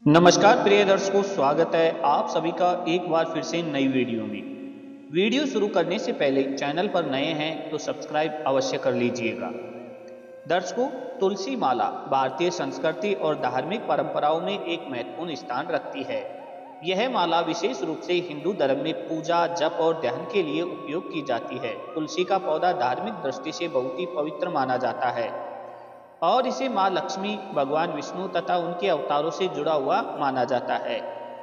नमस्कार प्रिय दर्शकों, स्वागत है आप सभी का एक बार फिर से नई वीडियो में। वीडियो शुरू करने से पहले चैनल पर नए हैं तो सब्सक्राइब अवश्य कर लीजिएगा। दर्शकों, तुलसी माला भारतीय संस्कृति और धार्मिक परंपराओं में एक महत्वपूर्ण स्थान रखती है। यह माला विशेष रूप से हिंदू धर्म में पूजा, जप और ध्यान के लिए उपयोग की जाती है। तुलसी का पौधा धार्मिक दृष्टि से बहुत ही पवित्र माना जाता है और इसे माँ लक्ष्मी, भगवान विष्णु तथा उनके अवतारों से जुड़ा हुआ माना जाता है।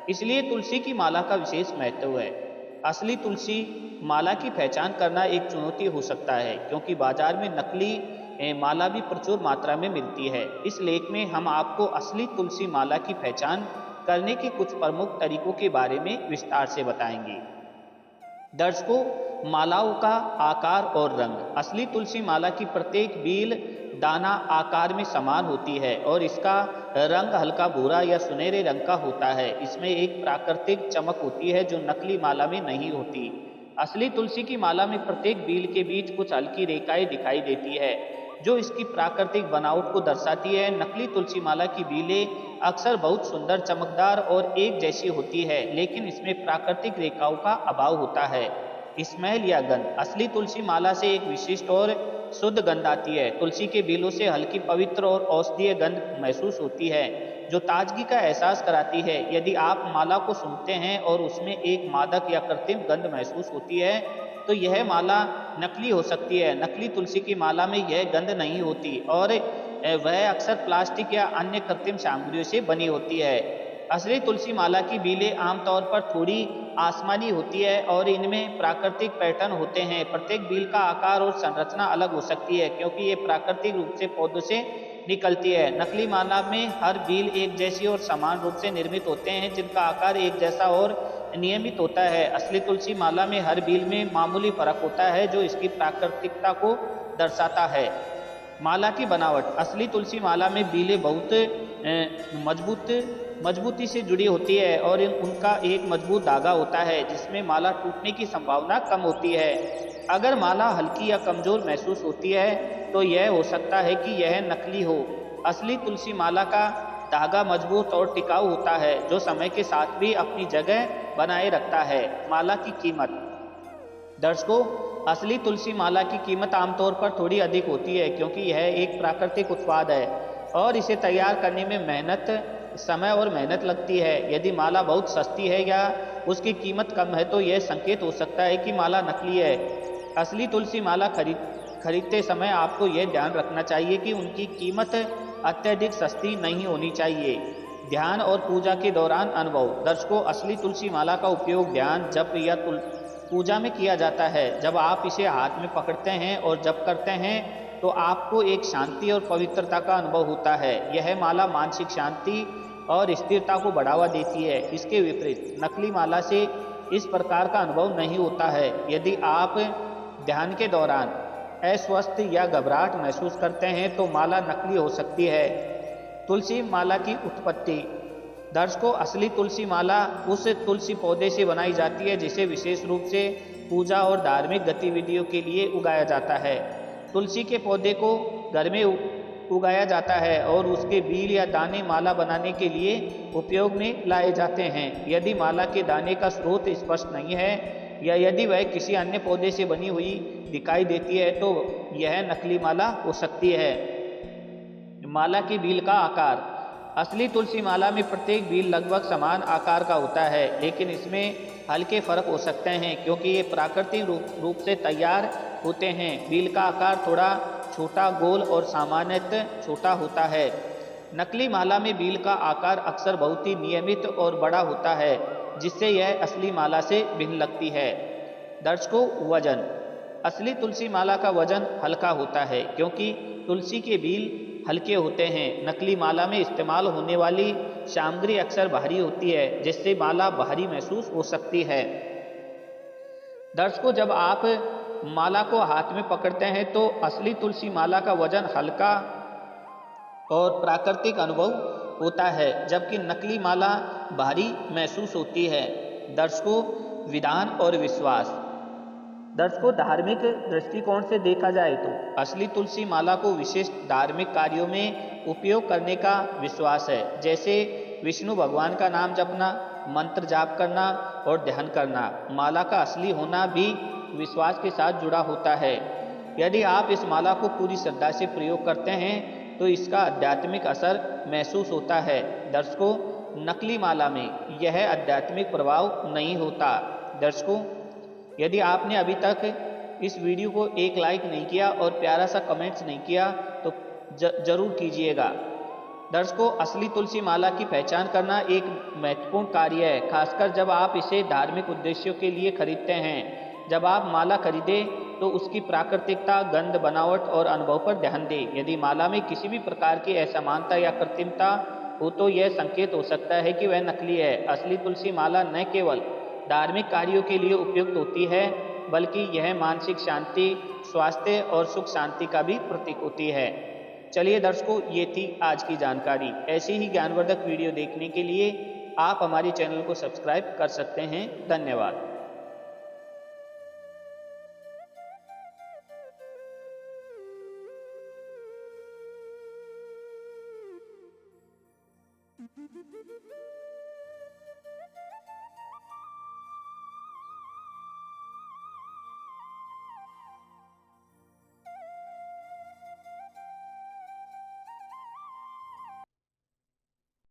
इसलिए तुलसी की माला का विशेष महत्व है। असली तुलसी माला की पहचान करना एक चुनौती हो सकता है, क्योंकि बाजार में नकली माला भी प्रचुर मात्रा में मिलती है। इस लेख में हम आपको असली तुलसी माला की पहचान करने के कुछ प्रमुख तरीकों के बारे में विस्तार से बताएंगे। दर्शकों, मालाओं का आकार और रंग। असली तुलसी माला की प्रत्येक बील दाना आकार में समान होती है और इसका रंग हल्का भूरा या सुनहरे रंग का होता है। इसमें एक प्राकृतिक चमक होती है जो नकली माला में नहीं होती। असली तुलसी की माला में प्रत्येक बील के बीच कुछ हल्की रेखाएं दिखाई देती है जो इसकी प्राकृतिक बनावट को दर्शाती है। नकली तुलसी माला की बीलें अक्सर बहुत सुंदर, चमकदार और एक जैसी होती है, लेकिन इसमें प्राकृतिक रेखाओं का अभाव होता है। स्मेल या गंध। असली तुलसी माला से एक विशिष्ट और शुद्ध गंध आती है। तुलसी के बीलों से हल्की, पवित्र और औषधीय गंध महसूस होती है जो ताजगी का एहसास कराती है। यदि आप माला को सूंघते हैं और उसमें एक मादक या कृत्रिम गंध महसूस होती है तो यह माला नकली हो सकती है। नकली तुलसी की माला में यह गंध नहीं होती और वह अक्सर प्लास्टिक या अन्य कृत्रिम सामग्रियों से बनी होती है। असली तुलसी माला की बीलें आमतौर पर थोड़ी आसमानी होती है और इनमें प्राकृतिक पैटर्न होते हैं। प्रत्येक बील का आकार और संरचना अलग हो सकती है क्योंकि ये प्राकृतिक रूप से पौधों से निकलती है। नकली माला में हर बील एक जैसी और समान रूप से निर्मित होते हैं, जिनका आकार एक जैसा और नियमित होता है। असली तुलसी माला में हर बील में मामूली फर्क होता है जो इसकी प्राकृतिकता को दर्शाता है। माला की बनावट। असली तुलसी माला में बीलें बहुत मजबूती से जुड़ी होती है और उनका एक मजबूत धागा होता है जिसमें माला टूटने की संभावना कम होती है। अगर माला हल्की या कमजोर महसूस होती है तो यह हो सकता है कि यह नकली हो। असली तुलसी माला का धागा मजबूत और टिकाऊ होता है जो समय के साथ भी अपनी जगह बनाए रखता है। माला की कीमत। दर्शकों, असली तुलसी माला की कीमत आमतौर पर थोड़ी अधिक होती है क्योंकि यह एक प्राकृतिक उत्पाद है और इसे तैयार करने में समय और मेहनत लगती है। यदि माला बहुत सस्ती है या उसकी कीमत कम है तो यह संकेत हो सकता है कि माला नकली है। असली तुलसी माला खरीदते समय आपको यह ध्यान रखना चाहिए कि उनकी कीमत अत्यधिक सस्ती नहीं होनी चाहिए। ध्यान और पूजा के दौरान अनुभव। दर्शकों, असली तुलसी माला का उपयोग ध्यान, जप या पूजा में किया जाता है। जब आप इसे हाथ में पकड़ते हैं और जप करते हैं तो आपको एक शांति और पवित्रता का अनुभव होता है। यह माला मानसिक शांति और स्थिरता को बढ़ावा देती है। इसके विपरीत नकली माला से इस प्रकार का अनुभव नहीं होता है। यदि आप ध्यान के दौरान अस्वस्थ या घबराहट महसूस करते हैं तो माला नकली हो सकती है। तुलसी माला की उत्पत्ति। दर्शकों, असली तुलसी माला उस तुलसी पौधे से बनाई जाती है जिसे विशेष रूप से पूजा और धार्मिक गतिविधियों के लिए उगाया जाता है। तुलसी के पौधे को घर में उगाया जाता है और उसके बील या दाने माला बनाने के लिए उपयोग में लाए जाते हैं। यदि माला के दाने का स्रोत स्पष्ट नहीं है या यदि वह किसी अन्य पौधे से बनी हुई दिखाई देती है तो यह नकली माला हो सकती है। माला की बील का आकार। असली तुलसी माला में प्रत्येक बील लगभग समान आकार का होता है, लेकिन इसमें हल्के फर्क हो सकते हैं क्योंकि ये प्राकृतिक रूप से तैयार होते हैं। बील का आकार थोड़ा छोटा, गोल और सामान्यतः छोटा होता है। नकली माला में बील का आकार अक्सर बहुत ही नियमित और बड़ा होता है, जिससे यह असली माला से भिन्न लगती है। दर्शकों, वजन। असली तुलसी माला का वजन हल्का होता है क्योंकि तुलसी के बील हल्के होते हैं। नकली माला में इस्तेमाल होने वाली सामग्री अक्सर भारी होती है, जिससे माला भारी महसूस हो सकती है। दर्शकों, जब आप माला को हाथ में पकड़ते हैं तो असली तुलसी माला का वजन हल्का और प्राकृतिक अनुभव होता है, जबकि नकली माला भारी महसूस होती है। दर्शकों, विधान और विश्वास। दर्शकों, धार्मिक दृष्टिकोण से देखा जाए तो असली तुलसी माला को विशेष धार्मिक कार्यों में उपयोग करने का विश्वास है, जैसे विष्णु भगवान का नाम जपना, मंत्र जाप करना और ध्यान करना। माला का असली होना भी विश्वास के साथ जुड़ा होता है। यदि आप इस माला को पूरी श्रद्धा से प्रयोग करते हैं तो इसका आध्यात्मिक असर महसूस होता है। दर्शकों, नकली माला में यह आध्यात्मिक प्रभाव नहीं होता। दर्शकों, यदि आपने अभी तक इस वीडियो को एक लाइक नहीं किया और प्यारा सा कमेंट्स नहीं किया तो जरूर कीजिएगा। दर्शकों, असली तुलसी माला की पहचान करना एक महत्वपूर्ण कार्य है, खासकर जब आप इसे धार्मिक उद्देश्यों के लिए खरीदते हैं। जब आप माला खरीदें तो उसकी प्राकृतिकता, गंध, बनावट और अनुभव पर ध्यान दें। यदि माला में किसी भी प्रकार की असमानता या कृत्रिमता हो तो यह संकेत हो सकता है कि वह नकली है। असली तुलसी माला न केवल धार्मिक कार्यों के लिए उपयुक्त होती है, बल्कि यह मानसिक शांति, स्वास्थ्य और सुख शांति का भी प्रतीक होती है। चलिए दर्शकों, ये थी आज की जानकारी। ऐसी ही ज्ञानवर्धक वीडियो देखने के लिए आप हमारे चैनल को सब्सक्राइब कर सकते हैं। धन्यवाद।